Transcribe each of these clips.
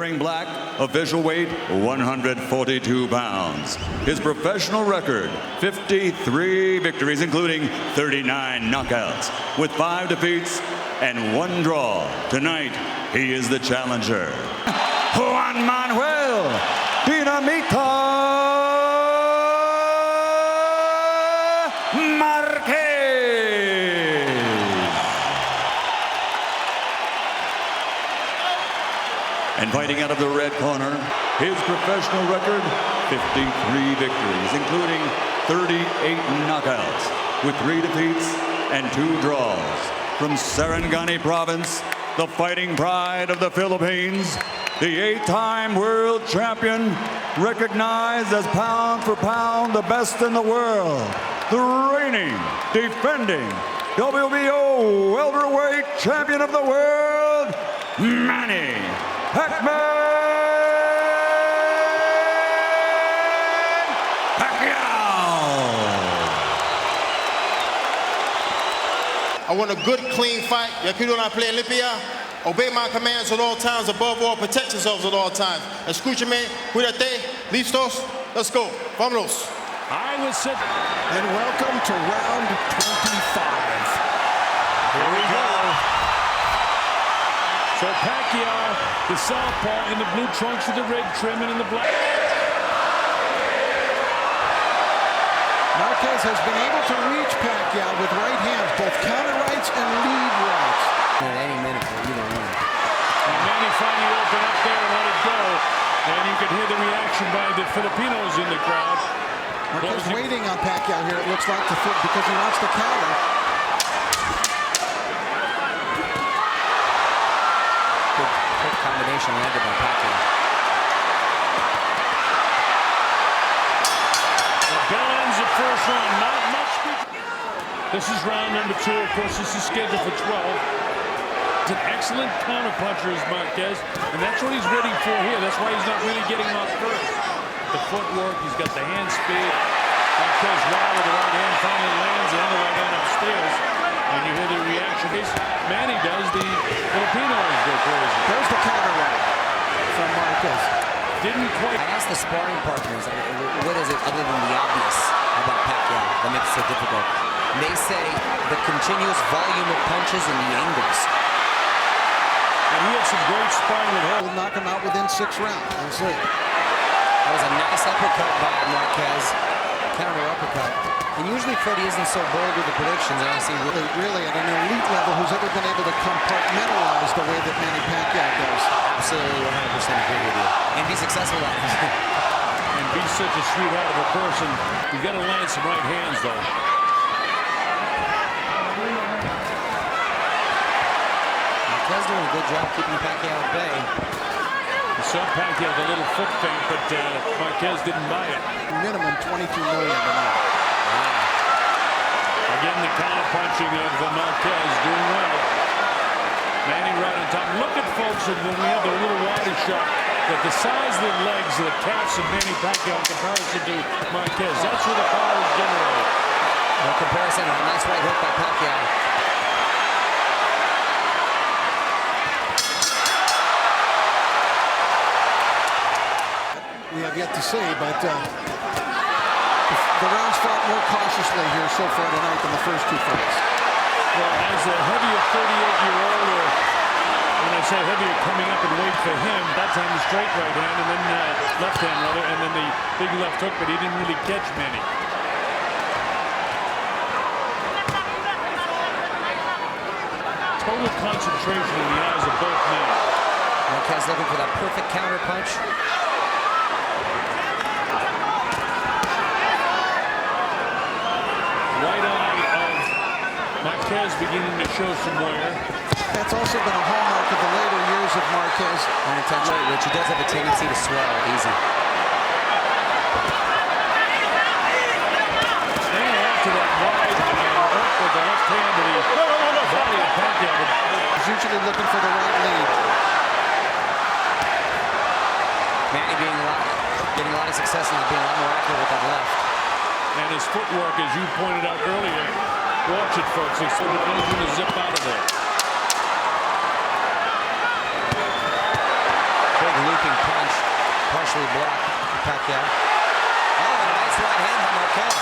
Wearing black, official weight 142 pounds. His professional record, 53 victories, including 39 knockouts, with 5 defeats and 1 draw. Tonight, he is the challenger, Juan Manuel Dinamita Marquez. And fighting out of the red corner, his professional record, 53 victories, including 38 knockouts, with 3 defeats and 2 draws. From Sarangani Province, the fighting pride of the Philippines, the 8-time world champion, recognized as pound for pound the best in the world, the reigning, defending WBO welterweight champion of the world, Manny Pacman Pacquiao. I want a good, clean fight. Ya quiero una pelea limpia. Obey my commands at all times. Above all, protect yourselves at all times. Escúchame, cuídate, listos. Let's go. Vámonos. I was set. And welcome to round 25. Here we go. So Pacquiao, the southpaw in the blue trunks with the red trim and in the black. Marquez has been able to reach Pacquiao with right hands, both counter rights and lead rights. At any minute, you don't know. And Manny finally opened up there and let it go. And you could hear the reaction by the Filipinos in the crowd. Marquez waiting on Pacquiao here, it looks like, because he wants the counter. Good combination landed by Pacquiao. The bell ends the first round, not much. This is round number 2. Of course, this is scheduled for 12. He's an excellent counterpuncher is Marquez, and that's what he's waiting for here. That's why he's not really getting off first. The footwork, he's got the hand speed. Marquez wild with the right hand, finally lands the other right hand upstairs. And you hear the reaction. Manny does, the Filipinos go crazy. There's the counter right from Marquez. Didn't quite. I asked the sparring partners, what is it other than the obvious about Pacquiao that makes it so difficult? And they say the continuous volume of punches and the angles. And he had some great sparring with her. Will knock him out within 6 rounds. We'll see. That was a nice uppercut by Marquez. Counter uppercut. And usually Freddie isn't so bold with the predictions. And I see really at an elite level who's ever been able to compartmentalize the way that Manny Pacquiao does. Absolutely 100% agree with you. And be successful at it. And be such a sweetheart of a person. You've got to land some right hands, though. Marquez doing a good job keeping Pacquiao at bay. Some Pacquiao had a little foot feint, but Marquez didn't buy it. Minimum $22 million tonight. Wow. Again, the counter punching of Marquez doing well. Manny right on top. Look at folks, and when we have the little wider shot, that the size of the legs of the calves of Manny Pacquiao in comparison to Marquez. That's where the power is generated. No comparison. A nice right hook by Pacquiao. We have yet to see, but the rounds fought more cautiously here so far tonight than the first 2 fights. Well, as a heavier 38-year-old, or when I say heavier, coming up in weight for him, that time the straight right hand, and then left hand rather, and then the big left hook, but he didn't really catch Manny. Total concentration in the eyes of both men. Marquez looking for that perfect counter punch. Right eye of Marquez beginning to show some wear. That's also been a hallmark of the later years of Marquez. Unintentional, which he does have a tendency to swell easy. And after that wide hook with the left hand to the body of Pacquiao. He's usually looking for the right lead. Manny getting a lot of success now, being a lot more accurate with that left. And his footwork, as you pointed out earlier, watch it, folks. He's sort of going to zip out of there. Big looping block Pacquiao. Oh, nice right hand by Marquez.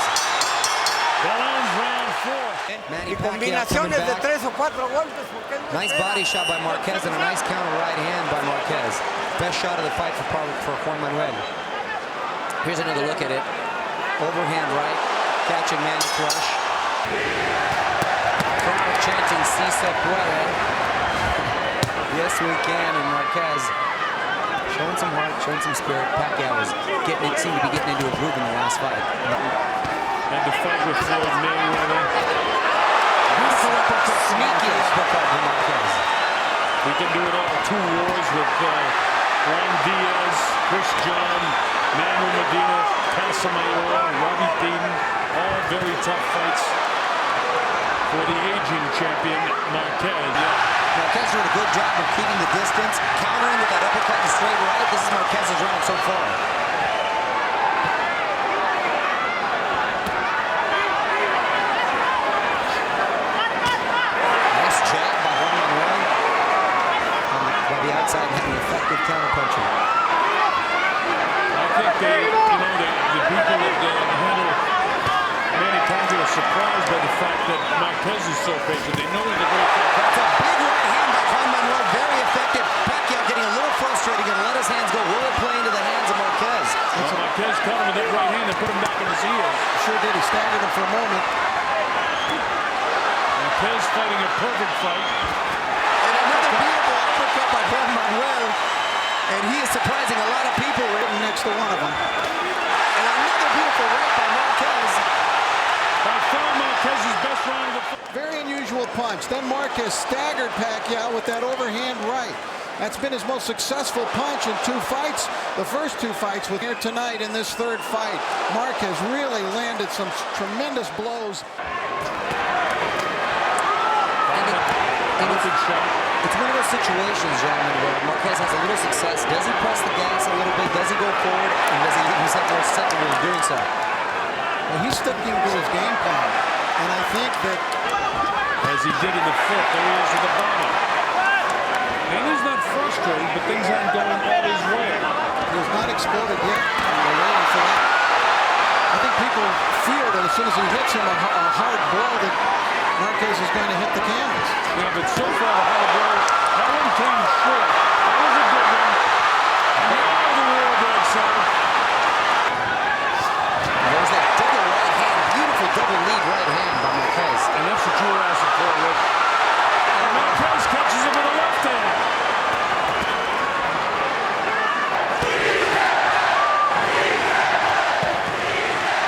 That ends round 4. Manny Y Pacquiao combinaciones coming de back. 3 o 4 golpes. Porque es muy Nice feo. body shot by Marquez and a nice counter right hand by Marquez. Best shot of the fight for Juan Manuel. Here's another look at it. Overhand right, catching Manny flush. Crowd chanting "Si se puede." Yes, we can. And Marquez showing some heart, showing some spirit. Pacquiao was seemed to be getting into a groove in the last fight. And the fight with Floyd Mayweather. Beautiful uppercut, sneaky uppercut from Marquez. We can do it all. 2 wars with Juan Diaz, Chris John, Manu Medina, Casamayor, Robbie Deaton. All very tough fights for the aging champion, Marquez. Marquez doing a good job of keeping the distance, countering with that uppercut and straight right. This is Marquez's round so far. Nice jab by Juan Manuel. By the outside, having effective counterpunching. I think the people that handle Manny Pacquiao are surprised by the fact that Marquez is so patient. They know he's a great fighter. That's a big right hand by Juan Manuel, very effective. Pacquiao getting a little frustrated, going to let his hands go. Will it play into the hands of Marquez? Marquez caught him with that right hand and put him back on his heels. Sure did. He staggered him for a moment. Marquez fighting a perfect fight. And another beautiful uppercut by Juan Manuel. And he is surprising a lot of people. Sitting next to one of them. And another beautiful right by Marquez. By far Marquez's best round of the fight. Very unusual punch. Then Marquez staggered Pacquiao with that overhand right. That's been his most successful punch in 2 fights. The first 2 fights with here tonight in this 3rd fight. Marquez really landed some tremendous blows. It's one of those situations, gentlemen, where Marquez has a little success. Does he press the gas a little bit? Does he go forward? And does he leave himself more susceptible in doing so? Well, he's sticking to his game plan. And I think that As he did in the 5th, there he is with the bottom. And he's not frustrated, but things aren't going all his way. he has not exploded yet. And they're waiting for that. I think people fear that as soon as he hits him a hard blow that Marquez is going to hit the canvas. Yeah, but so far the hard blow, that one came short. That was a good one. Now the war breaks out. There's that double right hand, beautiful double lead right hand by Marquez. And that's what you were asking for, Rick. And Marquez catches him with a left hand.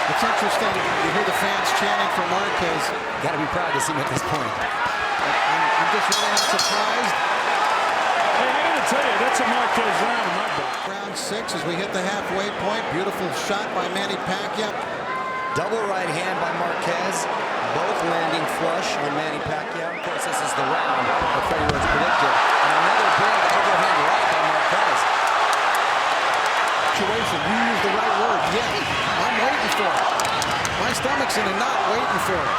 It's interesting. You hear the fans chanting for Marquez. Got to be proud to see him at this point. I'm just really not surprised. Hey, I gotta tell you, that's a Marquez round in my book. Round 6 as we hit the halfway point. Beautiful shot by Manny Pacquiao. Double right hand by Marquez. Both landing flush on Manny Pacquiao. Of course, this is the round that Freddie Rhodes predicted. And another big overhand right by Marquez. Situation. You use the right word. Yeah, I'm waiting for it. My stomach's in a knot waiting for it.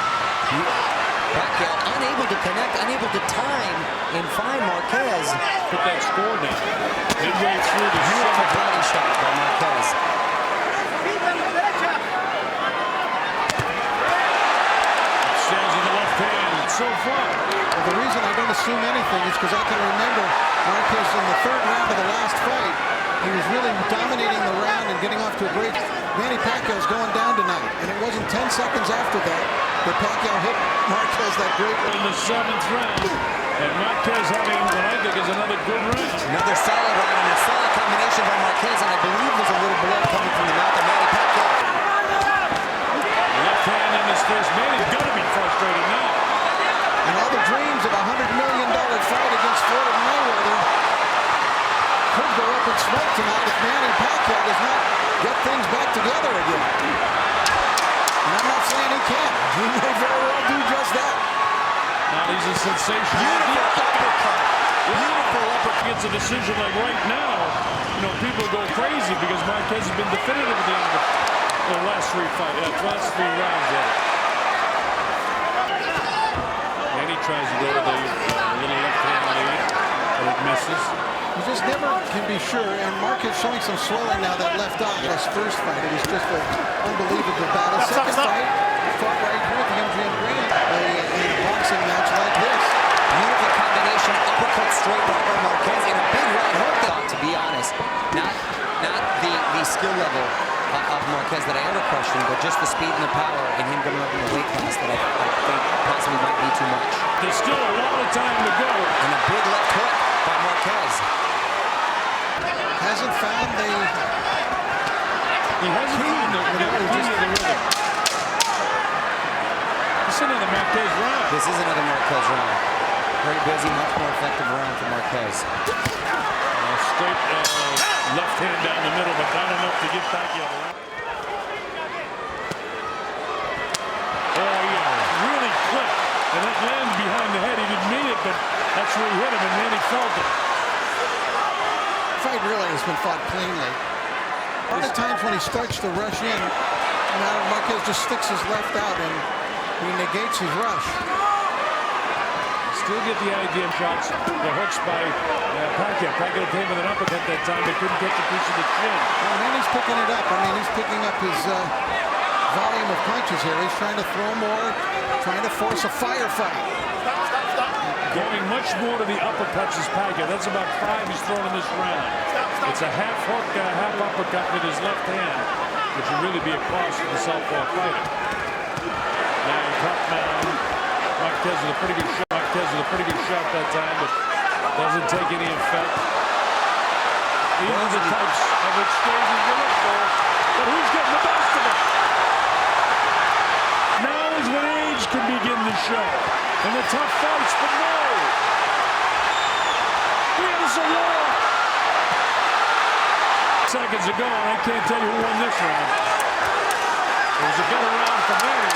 Pacquiao unable to connect, unable to time and find Marquez. Put that score down. Midway through the Beautiful 7th. body shot by Marquez. Stands with the left hand so far. Well, the reason I don't assume anything is because I can remember Marquez in the 3rd round of the last fight. He was really dominating the round and getting off to a great... Manny Pacquiao's going down tonight. And it wasn't 10 seconds after that Pacquiao hit Marquez that great... In the 7th round. And Marquez having what I think is another good round. Another solid round and a solid combination by Marquez, and I believe there's a little blood coming from the mouth of Manny Pacquiao. Left hand in his face. Manny's got to be frustrated now. And all the dreams of a $100 million fight against Floyd Mayweather could go up in smoke tonight if Manny Pacquiao does not get things back together again. And I'm not saying he can't. He may very well do just that. Now he's a sensation. Beautiful uppercut. Beautiful uppercut. Gets a decision like right now. You know, people go crazy because Marquez has been definitive at the end of the last 3 fights. Last 3 rounds. And he tries to go to the little left hand lead, but it misses. You just never can be sure, and Marquez showing some swelling now, that left eye. His first fight, it was just an unbelievable battle. Second fight, fought right here at the MGM Grand, a boxing match like this. Beautiful combination, uppercut straight right by Marquez, and a big right hook. To be honest, not the skill level of Marquez that I ever questioned, but just the speed and the power and him coming up in the weight class that I think possibly might be too much. There's still a lot of time to go. And a big left hook by Marquez. Hasn't found the... He hasn't found the rhythm. This is another Marquez round. This is another Marquez round. Very busy, much more effective round for Marquez. Straight left hand down the middle, but not enough to get Pacquiao. Oh, yeah, really quick. And that landed behind the head. He didn't mean it, but that's where he hit him, and then he felt it. The fight really has been fought cleanly. A lot of times when he starts to rush in, now Marquez just sticks his left out and he negates his rush. Still get the idea of shots, the hooks by Pacquiao. Pacquiao came with an uppercut that time, but couldn't catch a piece of the chin. Well, Manny's picking it up. I mean, he's picking up his volume of punches here. He's trying to throw more, trying to force a firefight. Going much more to the uppercuts as Pacquiao. That's about 5 he's thrown in this round. It's a half hook, half uppercut with his left hand, which would really be a cost for the southpaw fighter. Now Pacman, Marquez with a pretty good shot. Marquez with a pretty good shot that time, but doesn't take any effect. These are the types of exchanges you look for, but who's getting the best of it? Now is when age can begin to show, and the tough fights, but no. Here's a war. Seconds ago, and I can't tell you who won this round. It was a better round for Manny.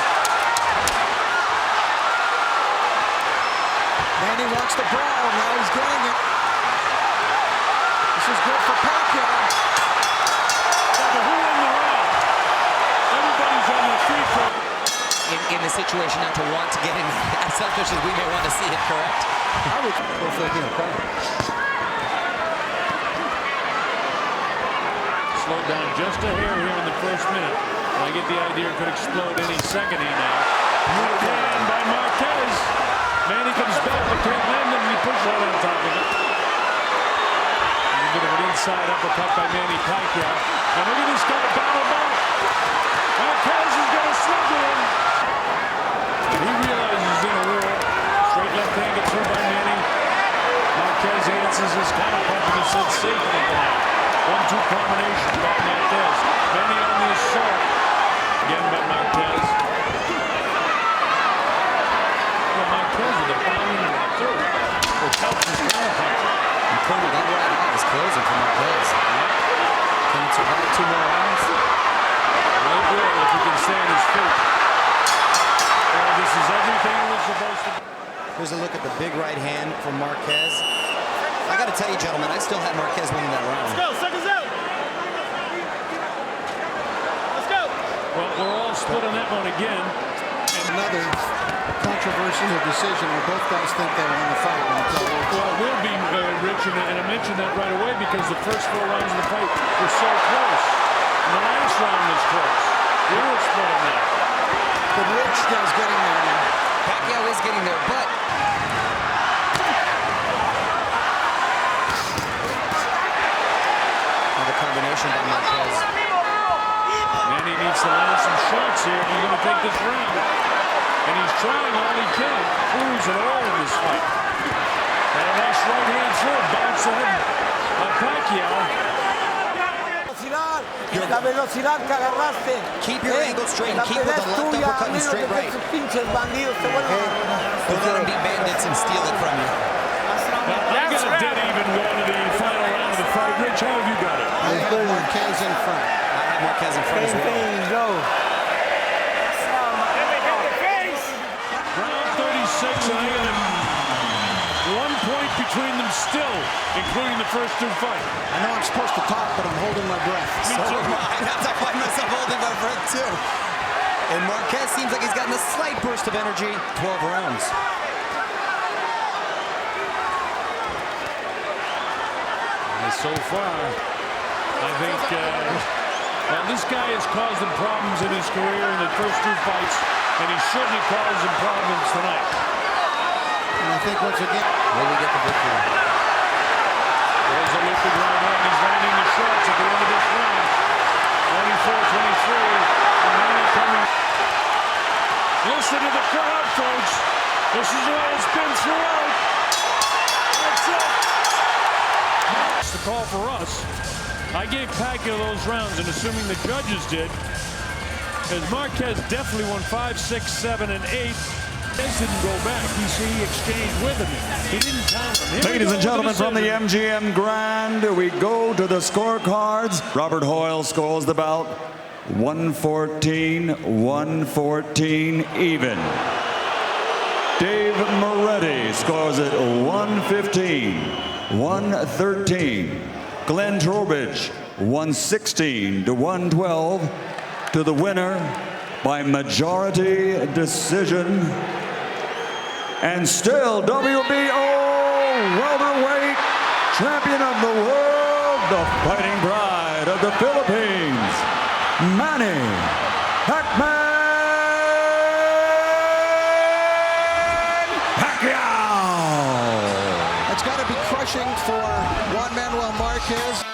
Manny wants the brawl. Now he's getting it. This is good for Pacquiao. But who won the round? Everybody's on their feet for In the situation not to want to get in as selfish as we may want to see it, correct? I would go for him. slowed down just a hair here in the first minute. And I get the idea it could explode any second here now. And by Marquez. Manny comes back, but can't land him, and he pushes right on top of it. A bit of an inside uppercut by Manny Pacquiao. And look at this guy battle back. Marquez is going to slugger him. And he realizes he's in a war. Straight left hand gets through by Manny. Marquez answers his counterpunching and said safely tonight. 1-2 combination by Marquez. Manny on the assault. Again by Marquez. Well, Marquez with a bounding block too, which helps his counterpunching. Important, that right eye is closing for Marquez. Can he survive 2 more rounds? Well, it will if he can stay on his feet. Well, this is everything it was supposed to be. Here's a look at the big right hand from Marquez. I got to tell you, gentlemen, I still had Marquez winning that round. Let's go, seconds out. Let's go. Well, we're all split on that one again. Another controversial decision where both guys think they won the fight. Well, it will be, Rich, and I mentioned that right away because the first 4 rounds of the fight were so close. And the last round was close. We were split on that. But Rich is getting there now. Pacquiao is getting there, but another combination by Marquez. Manny needs to land some shots here if he's going to take this round. And he's trying all he can. Flurries at all in this fight. And a nice right hand throw. Bounce ahead by Pacquiao. La velocidad que agarraste. Keep your angle straight and keep with the left uppercut and straight right. Don't let them be bandits and steal it from you. I got a dead even going to the final round of the fight. Rich, how have you got it? I have Marquez in front. I have Marquez in front as well. Round 36, and I got 1 point between them still, including the first 2 fights. I know I'm supposed to talk, but I'm holding my breath. So I have to find myself holding my breath too. And Marquez seems like he's gotten a slight burst of energy. 12 rounds. so far, I think, well, this guy has caused him problems in his career in the first 2 fights, and he certainly caused him problems tonight. And I think once again, Will we get the victory? There's a looping right hand. He's landing the shots at the end of this round. 24-23. And Manny coming. Listen to the crowd, folks. This is the way it's been throughout. That's it. It's the call for us. I gave Pacquiao those rounds, and assuming the judges did, as Marquez definitely won 5, 6, 7, and 8. This didn't go back. He exchanged with him. He didn't count him. Ladies and gentlemen, from the MGM Grand, we go to the scorecards. Robert Hoyle scores the bout 114, 114 even. Dave Moretti scores it 115, 113. Glenn Trowbridge 116 to 112 to the winner by majority decision. And still WBO welterweight champion of the world, the fighting pride of the Philippines, Manny Pacman Pacquiao. it's got to be crushing for Juan Manuel Marquez.